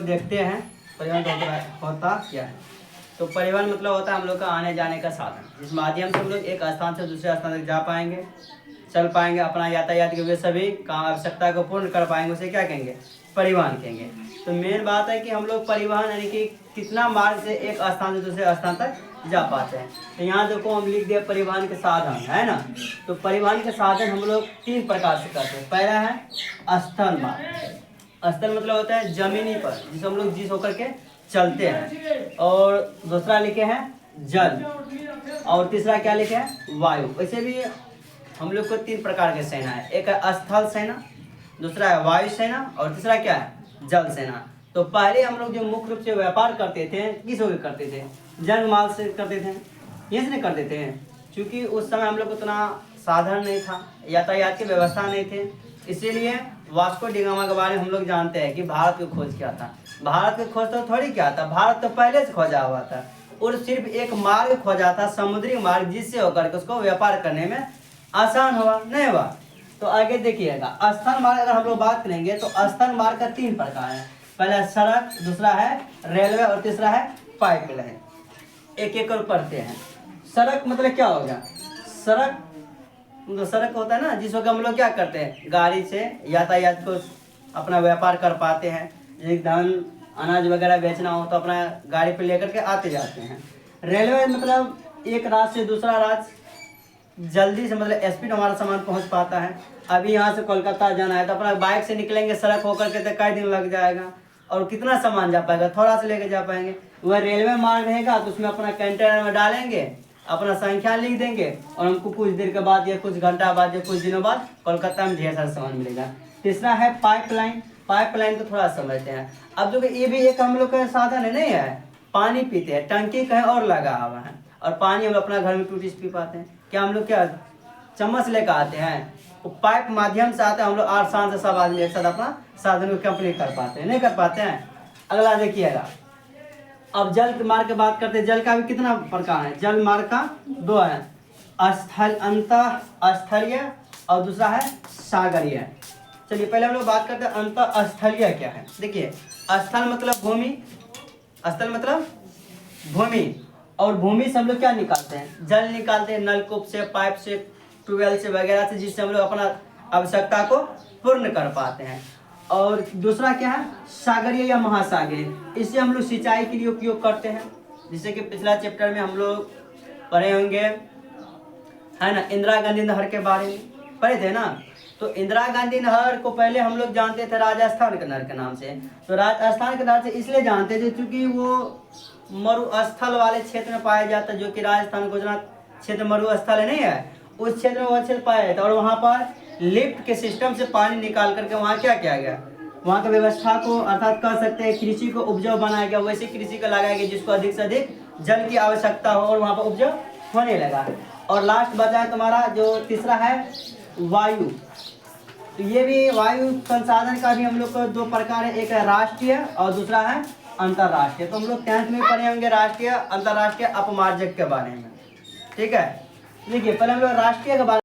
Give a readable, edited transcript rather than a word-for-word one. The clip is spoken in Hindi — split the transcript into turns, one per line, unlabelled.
लोग देखते हैं परिवहन होता क्या है। तो परिवहन मतलब होता है हम लोग का आने जाने का साधन, जिस माध्यम से हम लोग एक स्थान से दूसरे स्थान तक जा पाएंगे, चल पाएंगे, अपना यातायात के सभी काम आवश्यकता को पूर्ण कर पाएंगे, उसे क्या कहेंगे, परिवहन कहेंगे। तो मेन बात है कि हम लोग परिवहन यानी कि कितना मार्ग से एक स्थान से दूसरे स्थान तक जा पाते हैं। तो यहाँ देखो हम लिख दिए परिवहन के साधन, है ना। तो परिवहन के साधन हम लोग 3 प्रकार से करते हैं। पहला है स्थल मार्ग। स्थल मतलब होता है जमीनी पर, जिसे हम लोग जिस होकर के चलते हैं। और दूसरा लिखे हैं जल, और तीसरा क्या लिखे हैं, वायु। वैसे भी हम लोग को 3 प्रकार के सेना है, एक है स्थल सेना, दूसरा है वायु सेना, और तीसरा क्या है, जल सेना। तो पहले हम लोग जो मुख्य रूप से व्यापार करते थे किस होकर करते थे, जल माल से करते थे, ये से नहीं करते थे, क्योंकि उस समय हम लोग को उतना साधन नहीं था, यातायात की व्यवस्था नहीं थे। इसीलिए वास्को डी गामा के बारे में हम लोग जानते हैं कि भारत की खोज क्या था। भारत की खोज तो थोड़ी क्या था, भारत तो पहले से खोजा हुआ था, और सिर्फ एक मार्ग खोजा था, समुद्री मार्ग, जिससे होकर के उसको व्यापार करने में आसान हुआ, नहीं हुआ। तो आगे देखिएगा, स्थल मार्ग अगर हम लोग बात करेंगे तो स्थल मार्ग का 3 प्रकार है। पहला सड़क, दूसरा है रेलवे, और तीसरा है पाइपलाइन। एक एक कर पढ़ते हैं। सड़क मतलब क्या हो गया, सड़क मतलब सड़क होता है ना, जिस वक्त हम लोग क्या करते हैं, गाड़ी से यातायात को अपना व्यापार कर पाते हैं। जैसे धान अनाज वगैरह बेचना हो तो अपना गाड़ी पे लेकर के आते जाते हैं। रेलवे मतलब एक राज्य से दूसरा राज्य जल्दी से, मतलब स्पीड हमारा सामान पहुंच पाता है। अभी यहाँ से कोलकाता जाना है तो अपना बाइक से निकलेंगे, सड़क होकर के तो कई दिन लग जाएगा, और कितना सामान जा पाएगा, थोड़ा सा लेके जा पाएंगे। वह रेलवे मार्ग रहेगा तो उसमें अपना कंटेनर में डालेंगे, अपना संख्या लिख देंगे, और हमको कुछ देर के बाद या कुछ घंटा बाद या कुछ दिनों बाद कोलकाता में ढेर सारा सामान मिलेगा। तीसरा है पाइपलाइन। पाइपलाइन को थोड़ा समझते हैं। अब जो ये भी एक हम लोग का साधन है, नहीं है, पानी पीते हैं, टंकी कहीं और लगा हुआ है, और पानी हम अपना घर में टूटी से पी पाते हैं। क्या हम लोग क्या चम्मच लेकर आते हैं, वो पाइप माध्यम से आते हैं, हम लोग आसान से सब आदमी एक साथ अपना साधन को कंप्लीट कर पाते हैं, नहीं कर पाते हैं। अगला देखिएगा, अब जल मार्ग की बात करते हैं। जल का भी कितना प्रकार है, जल मार्ग का 2 है, स्थल अंतः स्थलीय, और दूसरा है सागरीय। चलिए पहले हम लोग बात करते हैं अंतः स्थलीय क्या है। देखिए, स्थल मतलब भूमि, स्थल मतलब भूमि, और भूमि से हम लोग क्या निकालते हैं, जल निकालते हैं, नलकूप से, पाइप से, ट्यूबवेल से वगैरह से, जिससे हम लोग अपना आवश्यकता को पूर्ण कर पाते हैं। और दूसरा क्या है, सागरीय या महासागरीय, इससे हम लोग सिंचाई के लिए उपयोग करते हैं। जैसे कि पिछला चैप्टर में हम लोग पढ़े होंगे, है ना, इंदिरा गांधी नहर के बारे में पढ़े थे ना। तो इंदिरा गांधी नहर को पहले हम लोग जानते थे राजस्थान के नहर के नाम से। तो राजस्थान के नहर से इसलिए जानते थे क्योंकि वो मरुस्थल वाले क्षेत्र में पाया जाता है, जो कि राजस्थान गुजरात क्षेत्र मरुस्थल है, नहीं है, उस क्षेत्र में वह क्षेत्र पाया जाता है। और वहाँ पर लिफ्ट के सिस्टम से पानी निकाल करके वहाँ क्या किया गया, वहाँ की व्यवस्था को अर्थात कह सकते हैं कृषि को उपजाऊ बनाया गया। वैसे कृषि को लगाया गया जिसको अधिक से अधिक जल की आवश्यकता हो, और वहाँ पर उपजाऊ होने लगा। और लास्ट बचा है तुम्हारा जो तीसरा है वायु। तो ये भी वायु संसाधन का भी हम लोग को 2 प्रकार है, एक है राष्ट्रीय और दूसरा है अंतर्राष्ट्रीय। तो हम लोग 10th में पढ़े होंगे राष्ट्रीय अंतर्राष्ट्रीय अपमार्जक के बारे में, ठीक है। देखिए पहले हम लोग राष्ट्रीय के बारे